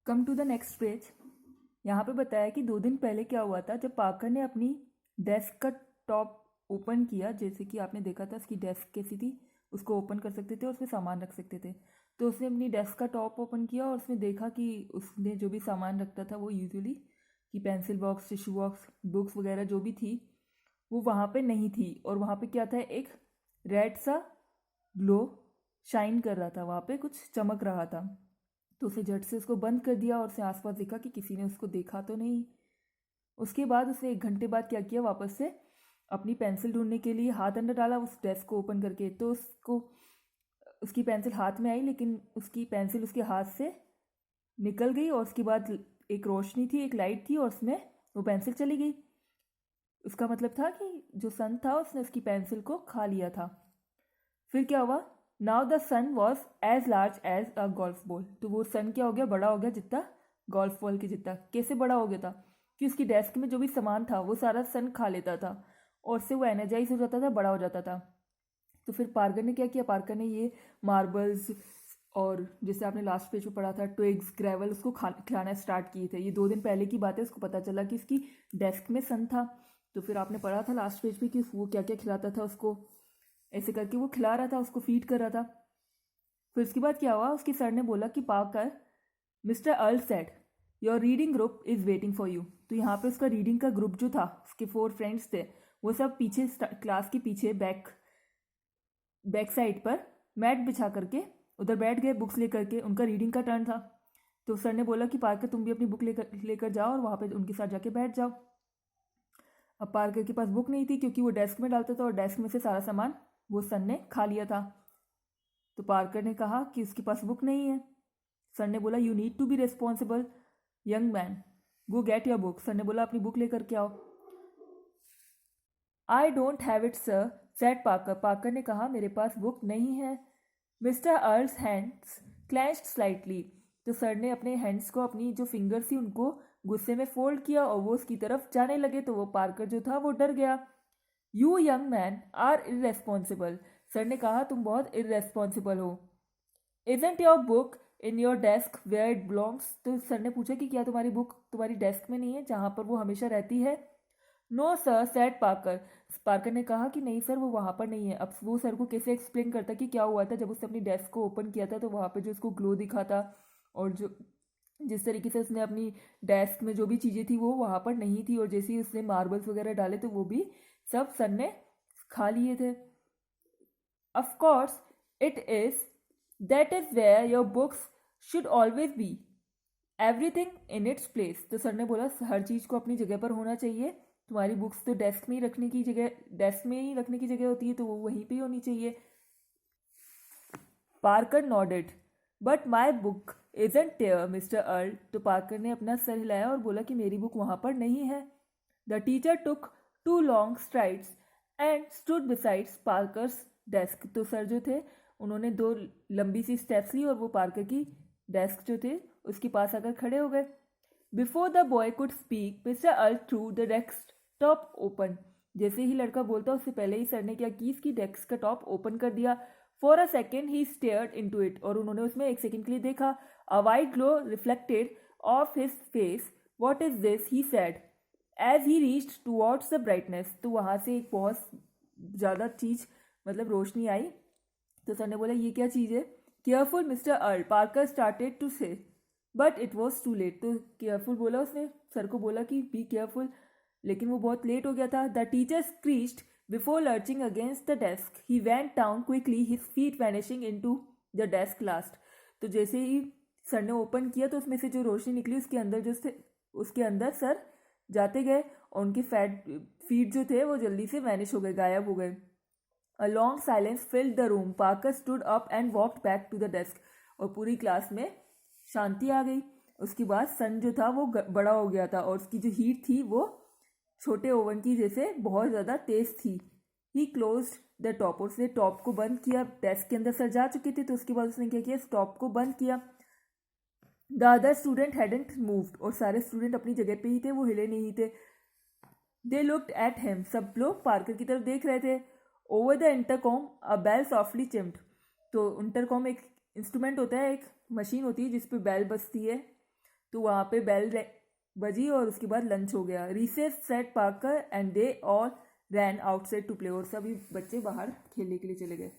Come to the next page. यहाँ पे बताया कि 2 दिन पहले क्या हुआ था जब पार्कर ने अपनी डेस्क का टॉप ओपन किया। जैसे कि आपने देखा था उसकी डेस्क कैसी थी, उसको ओपन कर सकते थे और उसमें सामान रख सकते थे। तो उसने अपनी डेस्क का टॉप ओपन किया और उसने देखा कि उसने जो भी सामान रखता था वो यूजुअली कि pencil box, tissue box, books वगैरह जो भी थी वो वहाँ पे नहीं थी। और वहाँ पे क्या था, एक रेड सा ग्लो शाइन कर रहा था, वहाँ पे कुछ चमक रहा था। तो उसे झट से उसको बंद कर दिया और उसे आसपास देखा कि किसी ने उसको देखा तो नहीं। उसके बाद उसे 1 घंटे बाद क्या किया, वापस से अपनी पेंसिल ढूंढने के लिए हाथ अंदर डाला उस डेस्क को ओपन करके। तो उसको उसकी पेंसिल हाथ में आई, लेकिन उसकी पेंसिल उसके हाथ से निकल गई और उसके बाद एक रोशनी थी, एक लाइट थी और उसमें वो पेंसिल चली गई। उसका मतलब था कि जो सन था उसने उसकी पेंसिल को खा लिया था। फिर क्या हुआ, now the sun was as large as a golf ball. तो वो सन क्या हो गया, बड़ा हो गया जितना गोल्फ बॉल के जितना। कैसे बड़ा हो गया था कि उसकी डेस्क में जो भी सामान था वो सारा सन खा लेता था और उससे वो एनर्जाइज हो जाता था, बड़ा हो जाता था। तो फिर पार्कर ने क्या किया, पार्कर ने ये मार्बल्स और जैसे आपने लास्ट पेज पे पढ़ा था ट्विग्स, ग्रेवल, उसको खिलाना स्टार्ट किए थे। ये 2 दिन पहले की बात है। उसको पता चला कि इसकी डेस्क में सन था। तो फिर आपने पढ़ा था लास्ट पेज पे कि वो क्या क्या खिलाता था उसको। ऐसे करके वो खिला रहा था, उसको फीड कर रहा था। फिर उसके बाद क्या हुआ, उसके सर ने बोला कि Parker, mister earl said your reading group is waiting for you. तो यहाँ पे उसका रीडिंग का ग्रुप जो था, उसके 4 फ्रेंड्स थे, वो सब पीछे क्लास के पीछे बैक साइड पर मैट बिछा करके उधर बैठ गए बुक्स लेकर के। उनका रीडिंग का टर्न था। तो सर ने बोला कि पार्कर तुम भी अपनी बुक लेकर जाओ और वहाँ पे उनके साथ जाके बैठ जाओ। अब पार्कर के पास बुक नहीं थी क्योंकि वो डेस्क में डालता था और डेस्क में से सारा सामान वो सन ने खा लिया था। तो पार्कर ने कहा कि उसके पास बुक नहीं है। सर ने बोला you need to be responsible young man, go get your book. Sir ने बोला अपनी बुक लेकर के आओ। I don't have it sir, said Parker. Parker ने कहा मेरे पास बुक नहीं है। Mr Earl's hands clenched slightly. तो सर ने अपने हैंड्स को, अपनी जो फिंगर्स थी उनको गुस्से में फोल्ड किया और वो उसकी तरफ जाने लगे। तो वो पार्कर जो था वो डर गया। You young man are irresponsible. Sir ने कहा तुम बहुत इरेस्पॉन्सिबल हो। Isn't your book in your desk where it belongs. तो सर ने पूछा कि क्या तुम्हारी बुक तुम्हारी डेस्क में नहीं है जहाँ पर वो हमेशा रहती है। No sir, said Parker. Parker ने कहा कि नहीं सर, वो वहाँ पर नहीं है। अब वो सर को कैसे एक्सप्लेन करता कि क्या हुआ था जब उसने अपनी डेस्क को ओपन किया था तो वहाँ पे जो उसको ग्लो दिखा था और जो जिस तरीके से उसने अपनी डेस्क में जो भी चीज़ें थी वो वहाँ पर नहीं थी, और जैसे ही उसने मार्बल्स वगैरह डाले तो वो भी सब सर ने खा लिए थे। Of course it is, that is where your books should always be, everything in its place. तो सर ने बोला हर चीज़ को अपनी जगह पर होना चाहिए। तुम्हारी बुक्स तो डेस्क में ही रखने की जगह, डेस्क में ही रखने की जगह होती है तो वो वहीं पे ही होनी चाहिए। Parker nodded, but my book isn't there Mr Earl. तो पार्कर ने अपना सर हिलाया और बोला कि मेरी बुक वहाँ पर नहीं है। The teacher took 2 long strides and stood besides Parker's desk. तो सर जो थे उन्होंने 2 लंबी सी स्टेप्स ली और वो पार्कर की डेस्क जो थे उसके पास आकर खड़े हो गए। Before the boy could speak mister earl through the desk top open. जैसे ही लड़का बोलता उससे पहले ही सर ने क्या की, इसकी डेस्क का टॉप ओपन कर दिया। For a second he stared into it. और उन्होंने उसमें 1 सेकेंड के लिए देखा। A white glow reflected off his face. What is this, he said as he reached towards the brightness. तो वहाँ से एक बहुत ज़्यादा चीज़, मतलब रोशनी आई। तो सर ने बोला ये क्या चीज़ है। Careful mister Earl, Parker started to say, but it was too late. तो केयरफुल बोला उसने, सर को बोला कि बी केयरफुल, लेकिन वो बहुत लेट हो गया था। The teacher screeched before lurching against the desk. He went down quickly, his feet vanishing into the desk last. तो जैसे ही सर ने ओपन किया तो उसमें से जो रोशनी निकली उसके अंदर जो से उसके अंदर सर जाते गए और उनके फीट जो थे वो जल्दी से वैनिश हो गए, गायब हो गए। A long silence filled the room. Parker stood up and walked back to the desk. और पूरी क्लास में शांति आ गई। उसके बाद सन जो था वो बड़ा हो गया था और उसकी जो हीट थी वो छोटे ओवन की जैसे बहुत ज़्यादा तेज थी। ही क्लोज द टॉप, उसने टॉप को बंद किया। डेस्क के अंदर सर जा चुके थे तो उसके बाद उसने क्या किया, टॉप को बंद किया। The other student hadn't moved, और सारे स्टूडेंट अपनी जगह पे ही थे, वो हिले नहीं थे। दे लुक्ड एट हिम, सब लोग पार्कर की तरफ देख रहे थे। Over the intercom a bell softly chimed. तो इंटरकॉम एक इंस्ट्रूमेंट होता है, एक मशीन होती है जिस पे बेल बजती है। तो वहाँ पे बजी और उसके बाद लंच हो गया। Recess set Parker and they all ran outside to play, और सभी बच्चे बाहर खेलने के लिए चले गए।